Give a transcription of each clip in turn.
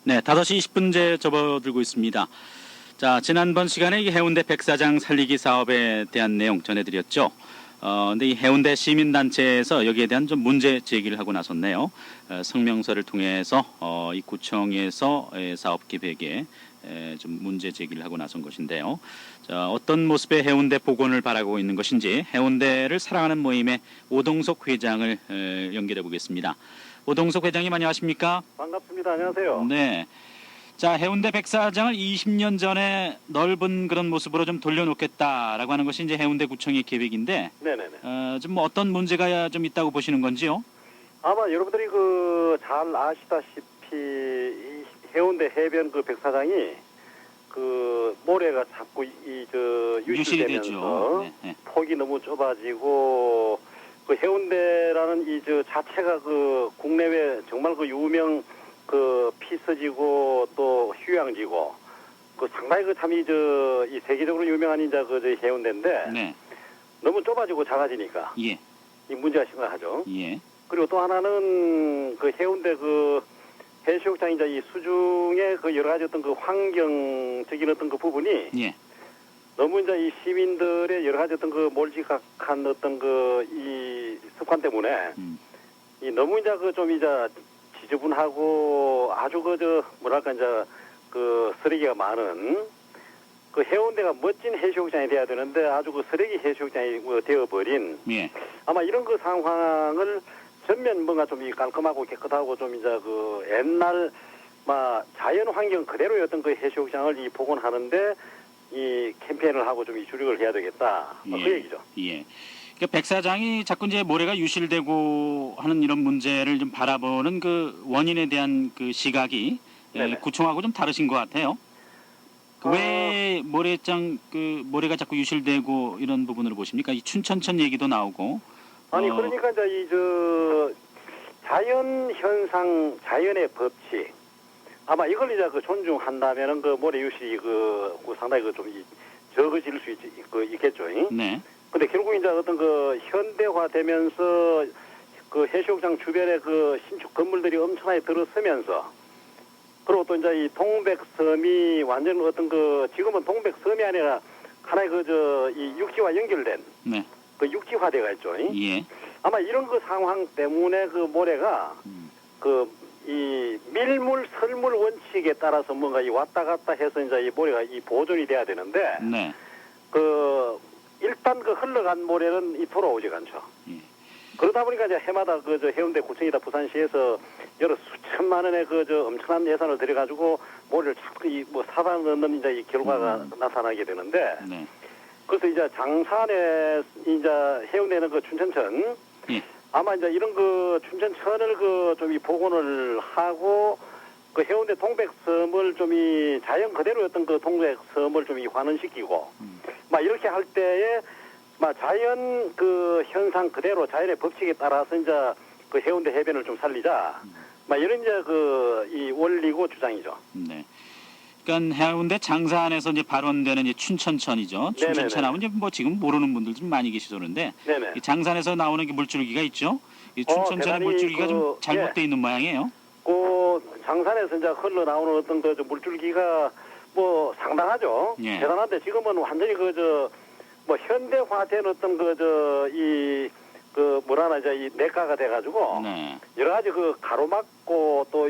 네, 5시 20분째 접어들고 있습니다. 자, 지난번 시간에 이 해운대 백사장 살리기 사업에 대한 내용 전해드렸죠. 근데 이 해운대 시민단체에서 여기에 대한 좀 문제 제기를 하고 나섰네요. 성명서를 통해서 이 구청에서 사업 계획에 좀 문제 제기를 하고 나선 것인데요. 자, 어떤 모습의 해운대 복원을 바라고 있는 것인지 해운대를 사랑하는 모임의 오동석 회장을 연결해 보겠습니다. 오동석 회장님 안녕하십니까? 반갑습니다. 안녕하세요. 네. 자, 해운대 백사장을 20년 전에 넓은 그런 모습으로 좀 돌려놓겠다라고 하는 것이 이제 해운대 구청의 계획인데, 네네네. 좀 어떤 문제가 좀 있다고 보시는 건지요? 아마 여러분들이 잘 아시다시피 이 해운대 해변 백사장이 모래가 자꾸 유실되면서 되죠. 네, 네. 폭이 너무 좁아지고 해운대라는 자체가 국내외 정말 유명 피서지고 또 휴양지고 상당히 이 세계적으로 유명한 해운대인데 네. 너무 좁아지고 작아지니까 예. 이 문제가 심각하죠. 예. 그리고 또 하나는 해운대 해수욕장 이 수중의 여러 가지 환경적인 부분이 예. 너무 이 시민들의 여러 가지 몰지각한 이 습관 때문에 이 너무 지저분하고 아주 뭐랄까 쓰레기가 많은 해운대가 멋진 해수욕장이 돼야 되는데 아주 쓰레기 해수욕장이 되어버린 예. 아마 이런 상황을 전면 뭔가 좀 깔끔하고 깨끗하고 좀 옛날 자연 환경 그대로였던 해수욕장을 복원하는데 이 캠페인을 하고 좀 주력을 해야 되겠다. 그 얘기죠. 예. 그러니까 백사장이 자꾸 이제 모래가 유실되고 하는 이런 문제를 좀 바라보는 원인에 대한 시각이 구청하고 좀 다르신 것 같아요. 왜 모래가 자꾸 유실되고 이런 부분으로 보십니까? 이 춘천천 얘기도 나오고. 아니 그러니까 자연 현상, 자연의 법칙. 아마 이걸 존중한다면은 모래 유실이 상당히 좀 적어질 수 있겠죠. 네. 근데 결국 현대화되면서 해수욕장 주변에 신축 건물들이 엄청나게 들어서면서 그리고 또 이 동백섬이 완전 지금은 동백섬이 아니라 하나의 이 육지와 연결된 네. 육지화되어 있죠. 예. 아마 이런 상황 때문에 모래가 이 밀물 설물 원칙에 따라서 뭔가 왔다 갔다 해서 이 모래가 보존이 돼야 되는데 네. 일단 흘러간 모래는 돌아오지가 않죠. 예. 그러다 보니까 해마다 해운대 구청이다 부산시에서 여러 수천만 원의 엄청난 예산을 들여가지고 모래를 자꾸 사다 넣는 이 결과가 나타나게 되는데 네. 그래서 장산에 해운대는 춘천천 예. 아마 이런 춘천천을 좀 복원을 하고 해운대 동백섬을 좀 자연 그대로였던 동백섬을 좀 환원시키고 이렇게 할 때에 자연 현상 그대로 자연의 법칙에 따라서 해운대 해변을 좀 살리자 이런 이 원리고 주장이죠. 네. 그러니까 해운대 장산에서 이제 발원되는 춘천천이죠. 춘천천하면 이제 지금 모르는 분들 좀 많이 계시던데 이 장산에서 나오는 물줄기가 있죠. 이 춘천천의 물줄기가 좀 잘못되어 있는 모양이에요. 장산에서 흘러 나오는 물줄기가 상당하죠. 예. 대단한데 지금은 완전히 현대화된 이 내과가 돼가지고 네. 여러 가지 가로막고 또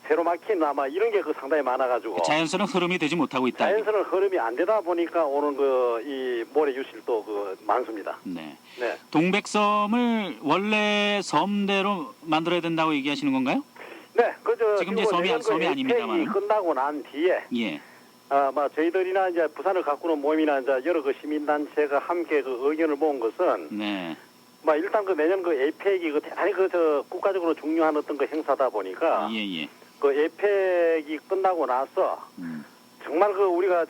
세로 막힌 아마 이런 게 상당히 많아가지고 자연스러운 흐름이 되지 못하고 있다. 자연스러운 흐름이 안 되다 보니까 오는 이 모래 유실도 많습니다. 네. 네. 동백섬을 원래 섬대로 만들어야 된다고 얘기하시는 건가요? 네, 지금 이제 섬이 아닙니다만 끝나고 난 뒤에 예. 저희들이나 부산을 가꾸는 모임이나 여러 시민단체가 함께 의견을 모은 것은 네. 일단 매년 에이펙이 대단히 국가적으로 중요한 행사다 보니까 예. 에이펙이 끝나고 나서 정말 우리가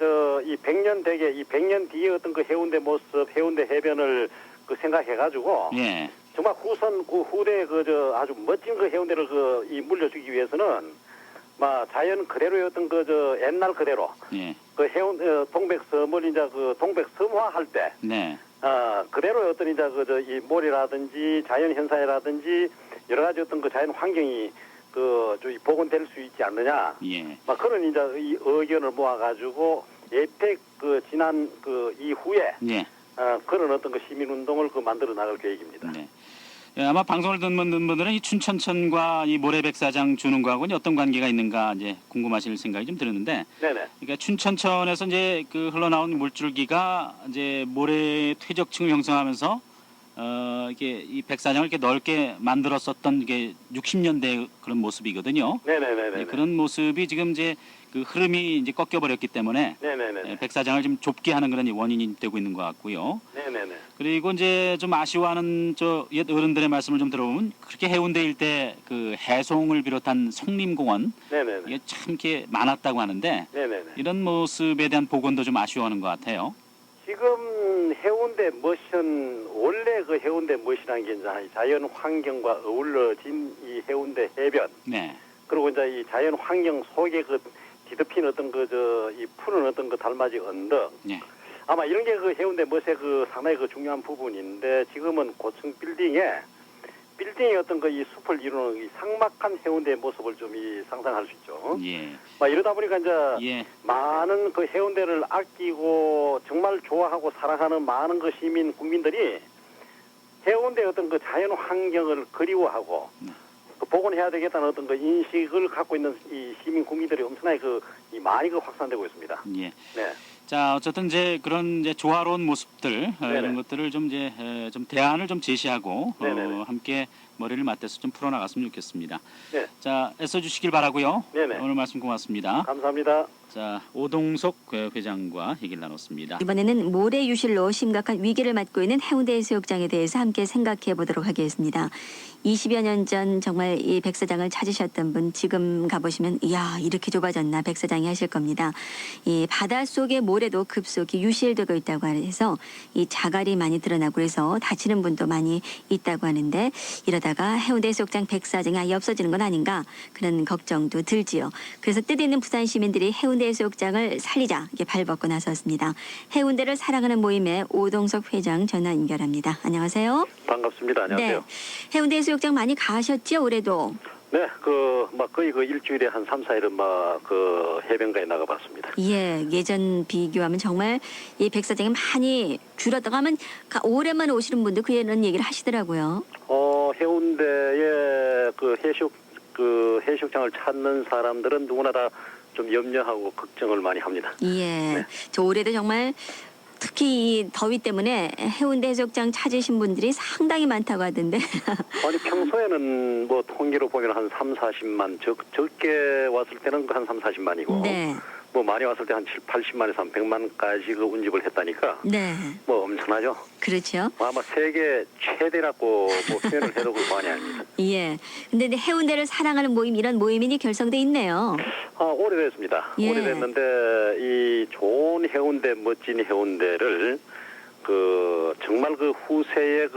이 100년 대계 이 100년 뒤에 해운대 모습, 해운대 해변을 생각해가지고 예. 정말 후대 아주 멋진 해운대를 이 물려주기 위해서는 자연 그대로였던 옛날 그대로 예. 동백섬을 동백섬화 할 때 네. 그대로 이 모래라든지 자연 현상이라든지 여러 가지 자연 환경이 저희 복원될 수 있지 않느냐. 예. 막 그런 이제 이 의견을 모아가지고 예택 그 지난 그 이후에 예. 그런 어떤 그 시민운동을 그 만들어 나갈 계획입니다. 네. 예, 아마 방송을 듣는 분들은 이 춘천천과 이 모래백사장 주는 거하고는 어떤 관계가 있는가 이제 궁금하실 생각이 좀 드는데, 네네. 그러니까 춘천천에서 이제 그 흘러나온 물줄기가 이제 모래 퇴적층을 형성하면서 이게 이 백사장을 이렇게 넓게 만들었었던 게 60년대 그런 모습이거든요. 네네네네. 네, 그런 모습이 지금 이제 그 흐름이 이제 꺾여버렸기 때문에 네네네. 백사장을 좀 좁게 하는 그런 원인이 되고 있는 것 같고요. 네네네. 그리고 이제 좀 아쉬워하는 저 옛 어른들의 말씀을 좀 들어보면 그렇게 해운대 일대 그 해송을 비롯한 성림공원 네네네. 이게 참 이렇게 많았다고 하는데 네네네. 이런 모습에 대한 복원도 좀 아쉬워하는 것 같아요. 지금 해운대 멋은 원래 그 해운대 멋이라는 게 이제 자연 환경과 어우러진 이 해운대 해변 네, 그리고 이제 이 자연 환경 속에 그 뒤덮인 어떤 그 이 푸른 어떤 그 달맞이 언덕 네, 아마 이런 게 그 해운대 멋의 그 상당히 그 중요한 부분인데 지금은 고층 빌딩의 어떤 그 이 숲을 이루는 이 삭막한 해운대의 모습을 좀 이 상상할 수 있죠. 예, 막 이러다 보니까 이제 예, 많은 그 해운대를 아끼고 정말 좋아하고 사랑하는 많은 그 시민 국민들이 해운대 어떤 그 자연 환경을 그리워하고 그 복원해야 되겠다는 어떤 그 인식을 갖고 있는 이 시민 국민들이 엄청나게 이 많이 그 확산되고 있습니다. 예. 네. 자, 어쨌든 이제 그런 이제 조화로운 모습들 네네. 이런 것들을 좀 이제 좀 대안을 좀 제시하고 네네네. 함께 머리를 맞대서 좀 풀어나갔으면 좋겠습니다. 네. 자, 애써 주시길 바라고요. 네네. 오늘 말씀 고맙습니다. 감사합니다. 자, 오동석 회장과 얘기를 나눴습니다. 이번에는 모래 유실로 심각한 위기를 맞고 있는 해운대 해수욕장에 대해서 함께 생각해 보도록 하겠습니다. 20여 년 전 정말 이 백사장을 찾으셨던 분 지금 가보시면 이야 이렇게 좁아졌나 백사장이 하실 겁니다. 이 바닷속의 모래도 급속히 유실되고 있다고 해서 이 자갈이 많이 드러나고 그래서 다치는 분도 많이 있다고 하는데 이러다가 해운대 해수욕장 백사장이 아예 없어지는 건 아닌가 그런 걱정도 들지요. 그래서 뜻있는 부산 시민들이 해운대 해수욕장을 살리자 이게 발벗고 나섰습니다. 해운대를 사랑하는 모임의 오동석 회장 전화 연결합니다. 안녕하세요. 반갑습니다. 안녕하세요. 네. 해운대 해수욕장 많이 가셨죠 올해도? 네. 막 거의 그 일주일에 한 3, 4일은 막 그 해변가에 나가봤습니다. 예, 예전 비교하면 정말 이 백사장이 많이 줄었다가 하면 올해만 오시는 분들 그런 얘기를 하시더라고요. 해운대에 그 해수욕장을 찾는 사람들은 누구나 다 좀 염려하고 걱정을 많이 합니다. 예, 저 올해도 정말 특히 이 더위 때문에 해운대 해수욕장 찾으신 분들이 상당히 많다고 하던데. 아니 평소에는 뭐 통계로 보면 한 3, 40만 적게 왔을 때는 한 3, 40만이고 네, 뭐 많이 왔을 때 한 7, 80만에서 한 100만까지 그 운집을 했다니까 네, 뭐 엄청나죠. 그렇죠. 아마 세계 최대라고 뭐 표현을 해도 과언이 아닙니다. 예, 근데 해운대를 사랑하는 모임 이런 모임이 결성돼 있네요. 오래됐습니다. 예. 오래됐는데 이 좋은 해운대, 멋진 해운대를 그 정말 그 후세에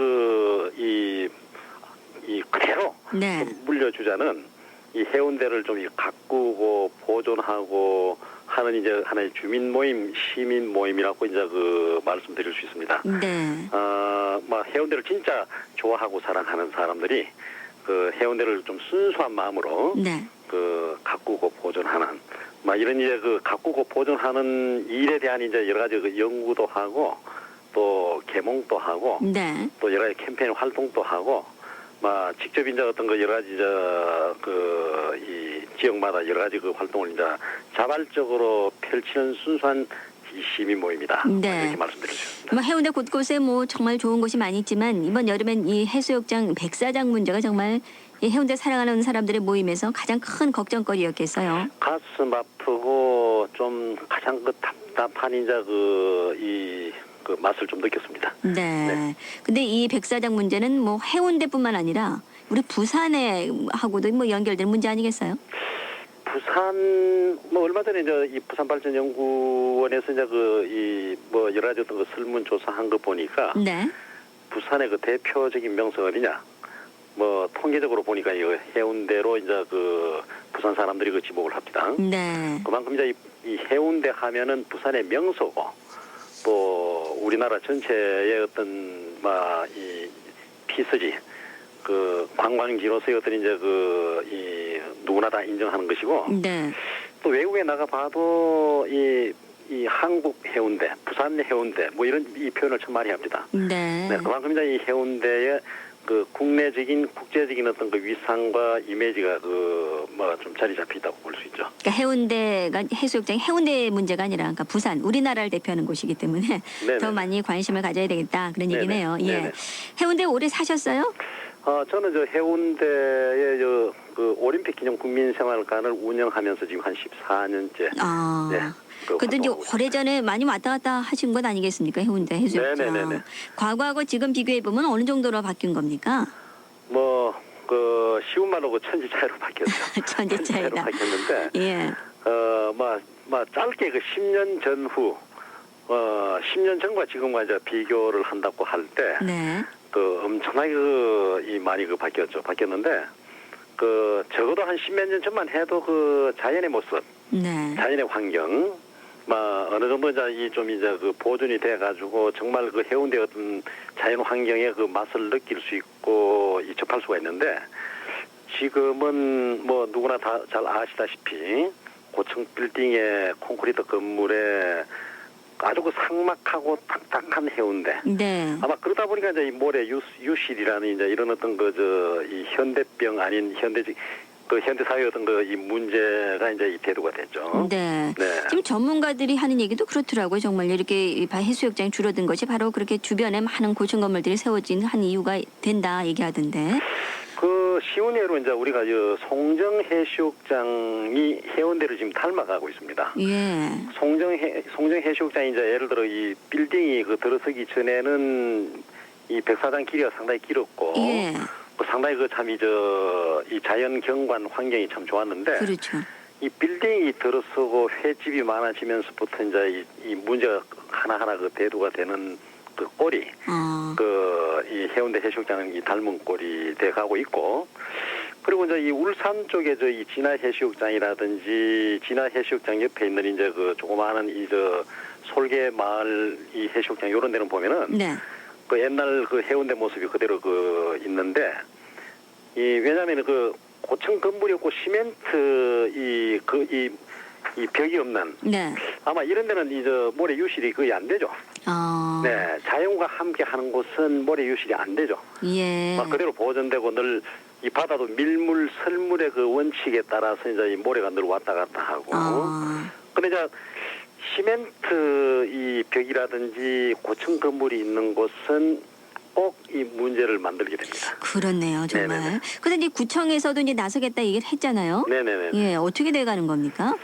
이 그대로 네, 좀 물려주자는 이 해운대를 좀 가꾸고 보존하고 하는 이제 하나의 주민 모임, 시민 모임이라고 이제 그 말씀드릴 수 있습니다. 네, 막 해운대를 진짜 좋아하고 사랑하는 사람들이 그 해운대를 좀 순수한 마음으로 네, 그 가꾸고 보존하는 막 이런 이제 그 가꾸고 보존하는 일에 대한 이제 여러 가지 그 연구도 하고 또 개몽도 하고 네, 또 여러 가지 캠페인 활동도 하고 막 직접 이제 어떤 그 여러 가지 이 지역마다 여러 가지 그 활동을 이제 자발적으로 펼치는 순수한 시민 모임이다. 네. 이렇게 말씀드릴 수 있습니다. 뭐 해운대 곳곳에 뭐 정말 좋은 곳이 많이 있지만 이번 여름엔 이 해수욕장 백사장 문제가 정말 이 해운대 사랑하는 사람들의 모임에서 가장 큰 걱정거리였겠어요. 가슴 아프고 좀 가장 그 답답한 이제 그 맛을 좀 느꼈습니다. 네. 근데 이 백사장 문제는 뭐 해운대뿐만 아니라 우리 부산에 하고도 뭐 연결된 문제 아니겠어요? 부산 뭐 얼마 전에 이제 이 부산발전연구원에서 이제 뭐 여러 가지 어떤 그 설문조사한 거 보니까 네. 부산의 그 대표적인 명성 어디냐? 뭐 통계적으로 보니까 이 해운대로 이제 그 부산 사람들이 그 지목을 합니다. 네. 그만큼 이제 이 해운대 하면은 부산의 명소고 또 우리나라 전체의 어떤 이 피서지 그 관광지로서의 어떤 이제 이 누구나 다 인정하는 것이고 네. 또 외국에 나가 봐도 이 한국 해운대, 부산 해운대 뭐 이런 이 표현을 참 많이 합니다. 네. 네, 그만큼 이제 이 해운대의 그 국내적인 국제적인 어떤 그 위상과 이미지가 그 뭐 좀 자리 잡히다고 볼 수 있죠. 그러니까 해운대가 해수욕장이 해운대 문제가 아니라 그러니까 부산 우리나라를 대표하는 곳이기 때문에 네네. 더 많이 관심을 가져야 되겠다 그런 네네. 얘기네요. 예. 네네. 해운대 오래 사셨어요? 저는 저 해운대의 그 올림픽 기념 국민생활관을 운영하면서 지금 한 14년째. 아. 네. 그래도 이제 활동하고 오래전에 많이 왔다 갔다 하신 것 아니겠습니까? 해운대 해수욕장. 네네네네. 과거하고 지금 비교해 보면 어느 정도로 바뀐 겁니까? 그 쉬운 말로 그 천지 차이로 바뀌었죠. 천지 차이다. 바뀌었는데 예. 짧게 그 10년 전후 10년 전과 지금과 이제 비교를 한다고 할 때 네. 그 엄청나게 이 많이 바뀌었죠. 바뀌었는데 그 적어도 한 10몇 년 전만 해도 그 자연의 모습, 네. 자연의 환경, 어느 정도 이제 그 보존이 돼 가지고 정말 그 해운대 어떤 자연 환경의 그 맛을 느낄 수 있고 접할 수가 있는데 지금은 뭐 누구나 다 잘 아시다시피 고층 빌딩의 콘크리트 건물에 아주 그 삭막하고 딱딱한 해운대. 네. 아마 그러다 보니까 이제 이 모래 유실이라는 이제 이런 어떤 이 현대병 아닌 현대 사회 어떤 이 문제가 이제 이 대두가 됐죠. 네. 네. 지금 전문가들이 하는 얘기도 그렇더라고요. 정말 이렇게 해수욕장이 줄어든 것이 바로 그렇게 주변에 많은 고층 건물들이 세워진 한 이유가 된다 얘기하던데. 그 쉬운 예로 이제 우리가 송정 해수욕장이 해운대를 지금 닮아가고 있습니다. 예. 송정 해수욕장이 이제 예를 들어 이 빌딩이 그 들어서기 전에는 이 백사장 길이가 상당히 길었고 예. 상당히 이 자연 경관 환경이 참 좋았는데 그렇죠. 이 빌딩이 들어서고 횟집이 많아지면서부터 이제 이 문제가 하나하나 그 대두가 되는 그 꼴이 이 해운대 해수욕장은 이 닮은 꼴이 돼 가고 있고 그리고 이제 이 울산 쪽에 이 진화 해수욕장이라든지 진화 해수욕장 옆에 있는 이제 그 조그마한 솔개 마을 이 해수욕장 이런 데는 보면은 네. 그 옛날 그 해운대 모습이 그대로 있는데 왜냐하면 그 고층 건물이 없고 시멘트 이 벽이 없는 네. 아마 이런 데는 모래 유실이 거의 안 되죠. 네, 자연과 함께 하는 곳은 모래 유실이 안 되죠. 예. 그대로 보존되고 늘 이 바다도 밀물, 설물의 그 원칙에 따라서 이제 이 모래가 늘 왔다 갔다 하고. 근데 이제 시멘트 이 벽이라든지 고층 건물이 있는 곳은 꼭 이 문제를 만들게 됩니다. 그렇네요, 정말. 네네네. 그런데 이제 구청에서도 이제 나서겠다 얘기를 했잖아요. 네네네. 예, 어떻게 돼가는 겁니까?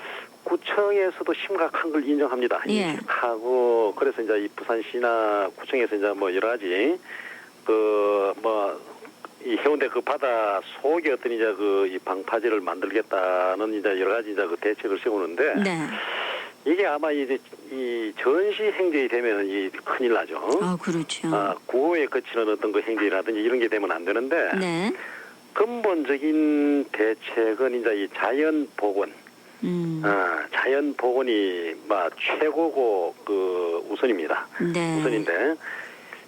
구청에서도 심각한 걸 인정합니다. 예. 인식하고 그래서 이제 이 부산시나 구청에서 이제 뭐 여러 가지 이 해운대 그 바다 속에 어떤 이제 이 방파제를 만들겠다는 이제 여러 가지 이제 그 대책을 세우는데 네. 이게 아마 이제 이 전시 행정이 되면 이 큰일 나죠. 그렇죠. 구호에 거치는 어떤 그 행정이라든지 이런 게 되면 안 되는데 네. 근본적인 대책은 이제 이 자연 복원. 자연 복원이 최고고 그 우선입니다. 네. 우선인데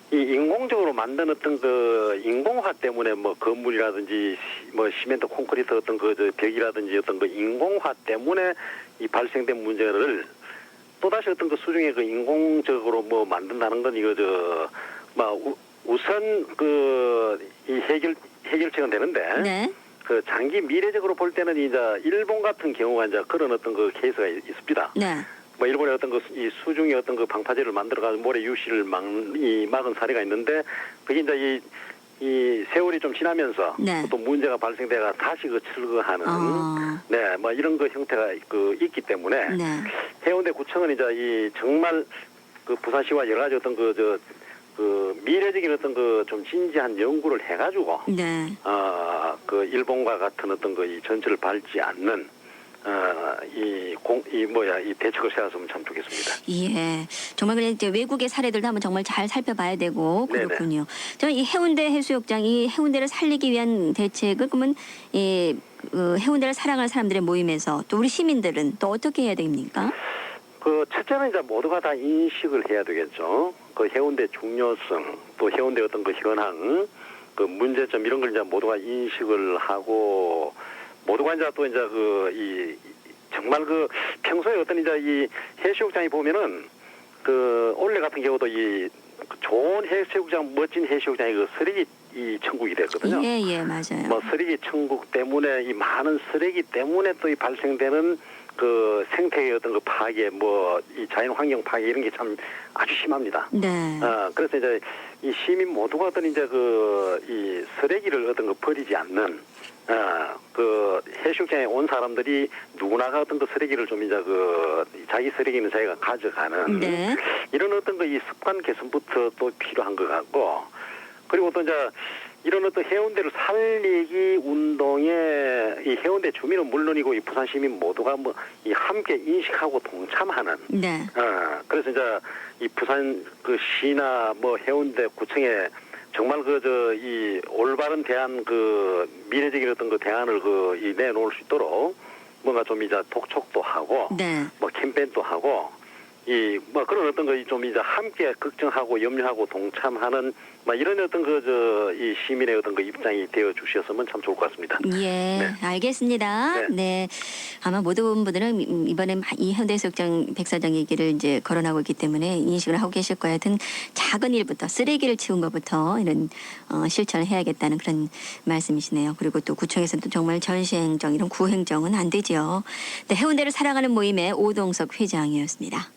이 인공적으로 만든 어떤 그 인공화 때문에 건물이라든지 시멘트 콘크리트 어떤 벽이라든지 어떤 그 인공화 때문에 이 발생된 문제를 또다시 어떤 그 수중에 그 인공적으로 만든다는 건 우선 이 해결책은 되는데 네. 그 장기 미래적으로 볼 때는 이제 일본 같은 경우가 이제 그런 어떤 그 케이스가 있습니다. 네. 일본의 어떤 이 수중에 어떤 그 방파제를 만들어가지고 모래 유실을 막은 사례가 있는데 그게 이제 이 세월이 좀 지나면서 네. 또 문제가 발생돼가 다시 철거하는 이런 그 형태가 있기 때문에 네. 해운대 구청은 이제 이 정말 그 부산시와 여러 가지 어떤 그 미래적인 어떤 좀 진지한 연구를 해가지고 네. 그 일본과 같은 어떤 이 전철을 밟지 않는 이 대책을 세웠으면 참 좋겠습니다. 예. 정말 그래 이제 외국의 사례들도 한번 정말 잘 살펴봐야 되고 그렇군요. 저는 이 해운대 해수욕장이 해운대를 살리기 위한 대책을 그러면 해운대를 사랑하는 사람들의 모임에서 또 우리 시민들은 또 어떻게 해야 됩니까? 그 첫째는 이제 모두가 다 인식을 해야 되겠죠. 그 해운대 중요성, 또 해운대 어떤 그 현황, 그 문제점 이런 걸 이제 모두가 인식을 하고 모두가 이제 또 이제 정말 그 평소에 어떤 이제 이 해수욕장에 보면은 그 올해 같은 경우도 좋은 해수욕장 멋진 해수욕장이 그 쓰레기 천국이 됐거든요. 예, 맞아요. 뭐 쓰레기 천국 때문에 이 많은 쓰레기 때문에 또 이 발생되는 그 생태의 어떤 그 파괴, 뭐 이 자연 환경 파괴 이런 게 참 아주 심합니다. 네. 그래서 이제 이 시민 모두가 어떤 이제 이 쓰레기를 어떤 거 버리지 않는 그 해수욕장에 온 사람들이 누구나가 어떤 그 쓰레기를 좀 이제 자기 쓰레기는 자기가 가져가는 네. 이런 어떤 이 습관 개선부터 또 필요한 것 같고 그리고 또 이제 이런 어떤 해운대를 살리기 운동에 이 해운대 주민은 물론이고 이 부산 시민 모두가 뭐 이 함께 인식하고 동참하는 네. 그래서 이제 이 부산 그 시나 뭐 해운대 구청에 정말 이 올바른 대안 미래적인 어떤 대안을 내놓을 수 있도록 뭔가 좀 이제 독촉도 하고 네. 뭐 캠페인도 하고 뭐 그런 어떤 좀 이제 함께 걱정하고 염려하고 동참하는 뭐 이런 어떤 이 시민의 어떤 입장이 되어 주셨으면 참 좋을 것 같습니다. 예, 네. 알겠습니다. 네. 아마 모든 분들은 이번에 이 현대해수욕장 백사장 얘기를 이제 거론하고 있기 때문에 인식을 하고 계실 거예요. 하여튼 작은 일부터 쓰레기를 치운 것부터 이런 실천을 해야겠다는 그런 말씀이시네요. 그리고 또 구청에서도 정말 전시행정 이런 구행정은 안 되지요. 네, 해운대를 사랑하는 모임의 오동석 회장이었습니다.